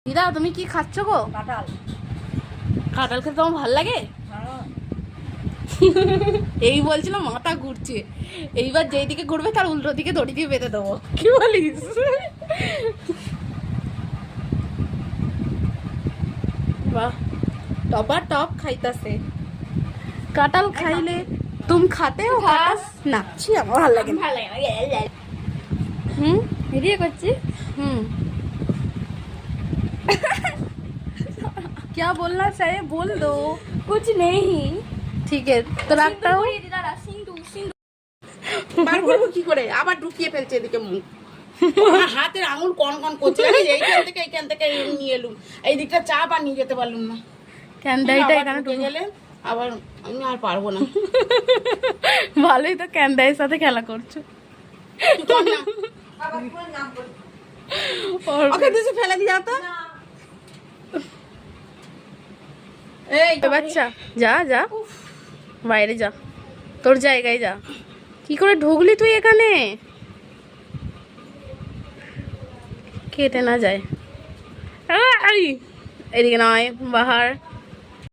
দিদা তুমি কি খাচ্ছ গো? কাঁঠাল। কাঁঠাল খেতে তোমার ভালো লাগে? এই বলছিল মাথা ঘুরছে, এইবার যেই দিকে ঘুরবে তার উল্টো দিকে দড়ি দিয়ে বেঁধে দেবো। কি বলিস? বাহ, টপা টপ খাইতাছে। কাঁঠাল খাইলে তুমি খাতে हो কাঁঠাল? না ছি, আমার ভালো লাগে না। ভিডিও করছি। क्या बोलना चाहिए बोल दो। कुछ नहीं। ঠিক আছে তো রাখটা বার করবো কি করে? আবার ঢুকিয়ে ফেলছে এদিকে মুখ। আমার হাতের আঙুল কন কন করছে, এইখান থেকে নিয়ে এলুম, এই দিকটা চাপ আর নিয়ে যেতে পারলুম না। ক্যান্ডাইটা আবার এখানে ঢুকে গেলে আবার আমি আর পারবো না। ভালোই তো ক্যান্ডাইয়ের সাথে খেলা করছো। চল না, ওকে তুই ফেলে দিয়ে যাও তো। এই বাচ্চা যা যা বাইরে যা, তোর জায়গায় যা। কি করে ঢুকলি তুই এখানে? কেটে না যায়। এদিকে নয় বাহার।